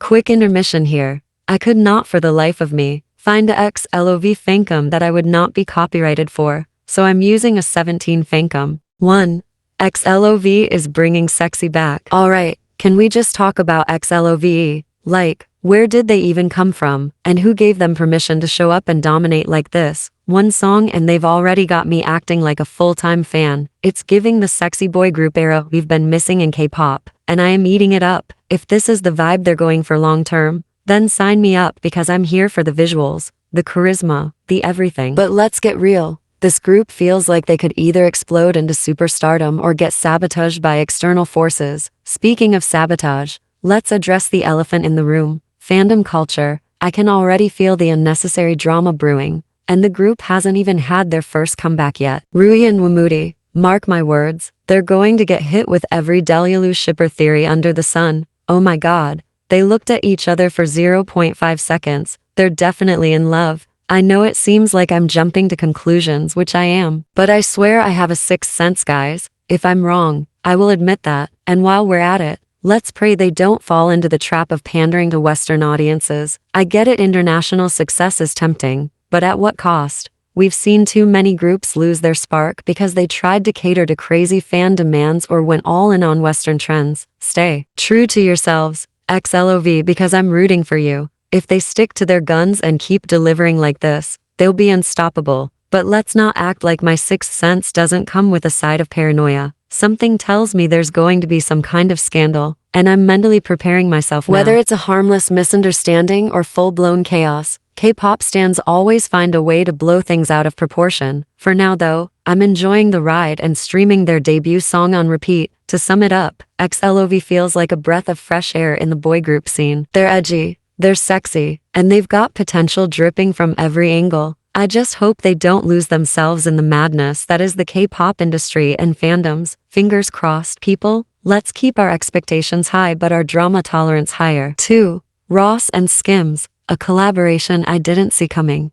Quick intermission here. I could not for the life of me find a XLOV fankum that I would not be copyrighted for, so I'm using a 17 fankum. 1. XLOV is bringing sexy back. Alright, can we just talk about XLOV? Like, where did they even come from, and who gave them permission to show up and dominate like this? One song and they've already got me acting like a full-time fan. It's giving the sexy boy group era we've been missing in K-pop, and I am eating it up. If this is the vibe they're going for long-term, then sign me up because I'm here for the visuals, the charisma, the everything. But let's get real. This group feels like they could either explode into superstardom or get sabotaged by external forces. Speaking of sabotage, let's address the elephant in the room. Fandom culture. I can already feel the unnecessary drama brewing, and the group hasn't even had their first comeback yet. Rui and Wamudi, mark my words, they're going to get hit with every Delulu shipper theory under the sun. Oh my god, they looked at each other for 0.5 seconds. They're definitely in love. I know it seems like I'm jumping to conclusions, which I am, but I swear I have a sixth sense, guys. If I'm wrong, I will admit that, and while we're at it, let's pray they don't fall into the trap of pandering to Western audiences. I get it, international success is tempting, but at what cost? We've seen too many groups lose their spark because they tried to cater to crazy fan demands or went all in on Western trends. Stay true to yourselves, XLOV, because I'm rooting for you. If they stick to their guns and keep delivering like this, they'll be unstoppable. But let's not act like my sixth sense doesn't come with a side of paranoia. Something tells me there's going to be some kind of scandal, and I'm mentally preparing myself now. Whether it's a harmless misunderstanding or full-blown chaos, K-pop stans always find a way to blow things out of proportion. For now though, I'm enjoying the ride and streaming their debut song on repeat. To sum it up, XLOV feels like a breath of fresh air in the boy group scene. They're edgy, they're sexy, and they've got potential dripping from every angle. I just hope they don't lose themselves in the madness that is the K-pop industry and fandoms. Fingers crossed, people. Let's keep our expectations high but our drama tolerance higher. 2. Ross and SKIMS, a collaboration I didn't see coming.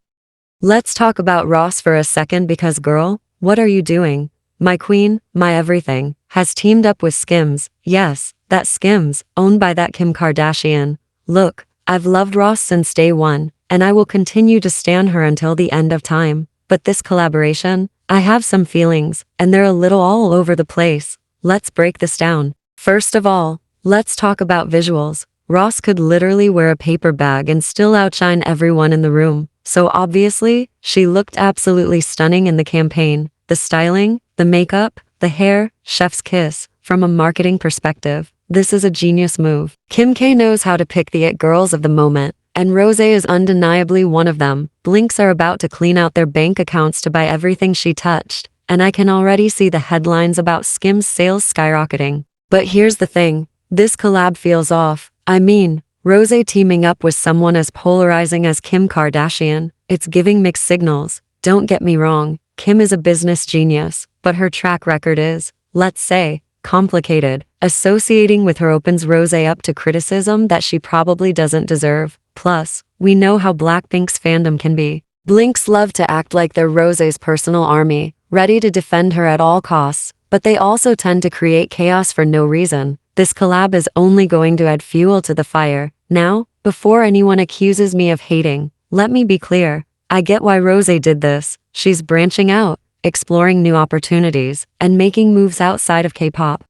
Let's talk about Ross for a second because girl, what are you doing? My queen, my everything, has teamed up with SKIMS. Yes, that SKIMS, owned by that Kim Kardashian. Look, I've loved Ross since day one, and I will continue to stan her until the end of time. But this collaboration, I have some feelings, and they're a little all over the place. Let's break this down. First of all, let's talk about visuals. Ross could literally wear a paper bag and still outshine everyone in the room. So obviously, she looked absolutely stunning in the campaign. The styling, the makeup, the hair, chef's kiss. From a marketing perspective, this is a genius move. Kim K knows how to pick the it girls of the moment, and Rosé is undeniably one of them. Blinks are about to clean out their bank accounts to buy everything she touched, and I can already see the headlines about SKIMS sales skyrocketing. But here's the thing, this collab feels off. I mean, Rosé teaming up with someone as polarizing as Kim Kardashian, it's giving mixed signals. Don't get me wrong, Kim is a business genius, but her track record is, let's say, complicated. Associating with her opens Rosé up to criticism that she probably doesn't deserve. Plus, we know how Blackpink's fandom can be. Blinks love to act like they're Rosé's personal army, ready to defend her at all costs, but they also tend to create chaos for no reason. This collab is only going to add fuel to the fire. Now, before anyone accuses me of hating, let me be clear. I get why Rosé did this. She's branching out, exploring new opportunities, and making moves outside of K-pop.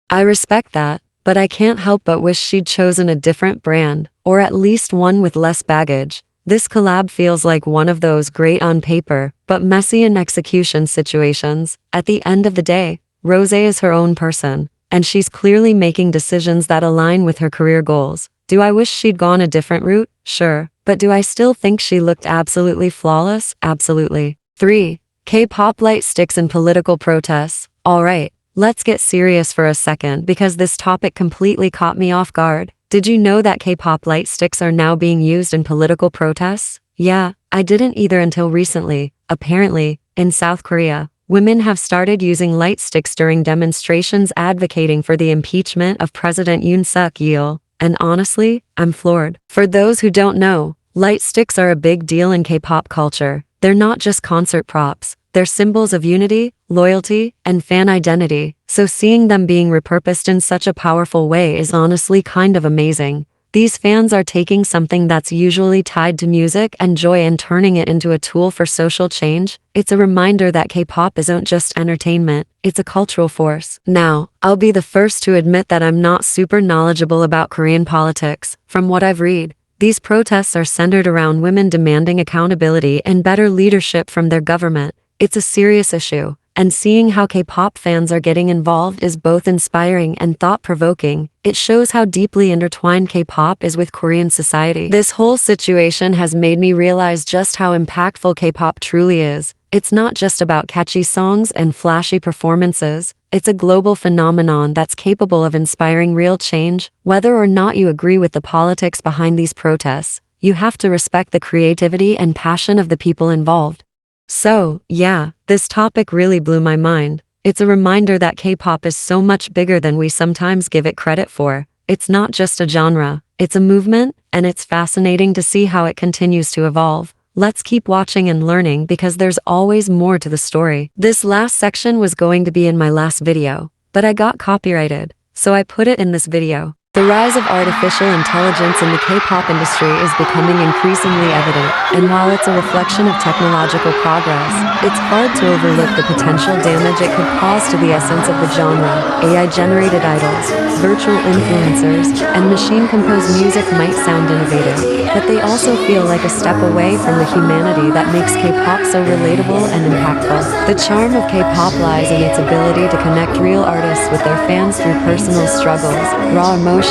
I respect that, but I can't help but wish she'd chosen a different brand, or at least one with less baggage. This collab feels like one of those great on paper, but messy in execution situations. At the end of the day, Rosé is her own person, and she's clearly making decisions that align with her career goals. Do I wish she'd gone a different route? Sure. But do I still think she looked absolutely flawless? Absolutely. 3. K-pop LIGHTSTICKS and political protests. Alright, let's get serious for a second because this topic completely caught me off guard. Did you know that K-pop LIGHTSTICKS are now being used in political protests? Yeah, I didn't either until recently. Apparently, in South Korea, women have started using LIGHTSTICKS during demonstrations advocating for the impeachment of President Yoon Suk-yeol. And honestly, I'm floored. For those who don't know, LIGHTSTICKS are a big deal in K-pop culture. They're not just concert props. They're symbols of unity, loyalty, and fan identity. So seeing them being repurposed in such a powerful way is honestly kind of amazing. These fans are taking something that's usually tied to music and joy and turning it into a tool for social change. It's a reminder that K-pop isn't just entertainment, it's a cultural force. Now, I'll be the first to admit that I'm not super knowledgeable about Korean politics. From what I've read, these protests are centered around women demanding accountability and better leadership from their government. It's a serious issue, and seeing how K-pop fans are getting involved is both inspiring and thought-provoking. It shows how deeply intertwined K-pop is with Korean society. This whole situation has made me realize just how impactful K-pop truly is. It's not just about catchy songs and flashy performances. It's a global phenomenon that's capable of inspiring real change. Whether or not you agree with the politics behind these protests, you have to respect the creativity and passion of the people involved. So, yeah, this topic really blew my mind. It's a reminder that K-pop is so much bigger than we sometimes give it credit for. It's not just a genre, it's a movement, and it's fascinating to see how it continues to evolve. Let's keep watching and learning because there's always more to the story. This last section was going to be in my last video, but I got copyrighted, so I put it in this video. The rise of artificial intelligence in the K-pop industry is becoming increasingly evident, and while it's a reflection of technological progress, it's hard to overlook the potential damage it could cause to the essence of the genre. AI-generated idols, virtual influencers, and machine-composed music might sound innovative, but they also feel like a step away from the humanity that makes K-pop so relatable and impactful. The charm of K-pop lies in its ability to connect real artists with their fans through personal struggles, raw emotions,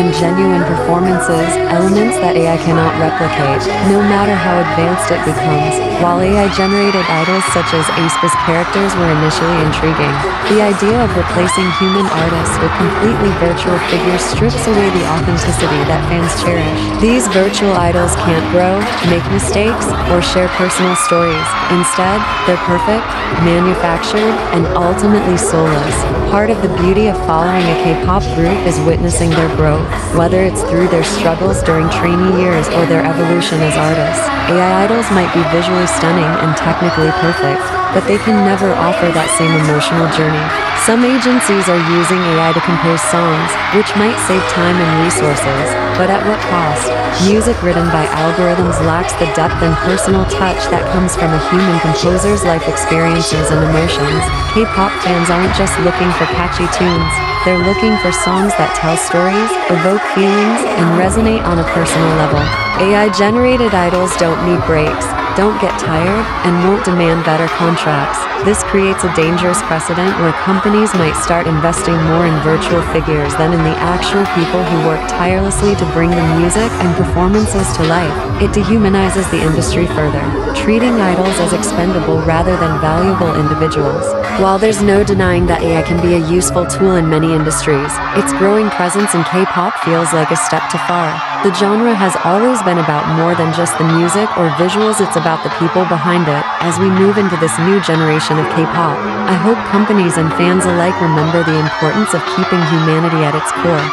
and genuine performances, elements that AI cannot replicate, no matter how advanced it becomes. While AI-generated idols such as Aespa's characters were initially intriguing, the idea of replacing human artists with completely virtual figures strips away the authenticity that fans cherish. These virtual idols can't grow, make mistakes, or share personal stories. Instead, they're perfect, manufactured, and ultimately soulless. Part of the beauty of following a K-pop group is witnessing their growth, whether it's through their struggles during trainee years or their evolution as artists. AI idols might be visually stunning and technically perfect, but they can never offer that same emotional journey. Some agencies are using AI to compose songs, which might save time and resources, but at what cost? Music written by algorithms lacks the depth and personal touch that comes from a human composer's life experiences and emotions. K-pop fans aren't just looking for catchy tunes. They're looking for songs that tell stories, evoke feelings, and resonate on a personal level. AI-generated idols don't need breaks, don't get tired, and won't demand better contracts. This creates a dangerous precedent where companies might start investing more in virtual figures than in the actual people who work tirelessly to bring the music and performances to life. It dehumanizes the industry further, treating idols as expendable rather than valuable individuals. While there's no denying that AI can be a useful tool in many industries, its growing presence in K-pop feels like a step too far. The genre has always been about more than just the music or visuals, it's about the people behind it. As we move into this new generation of K-pop, I hope companies and fans alike remember the importance of keeping humanity at its core.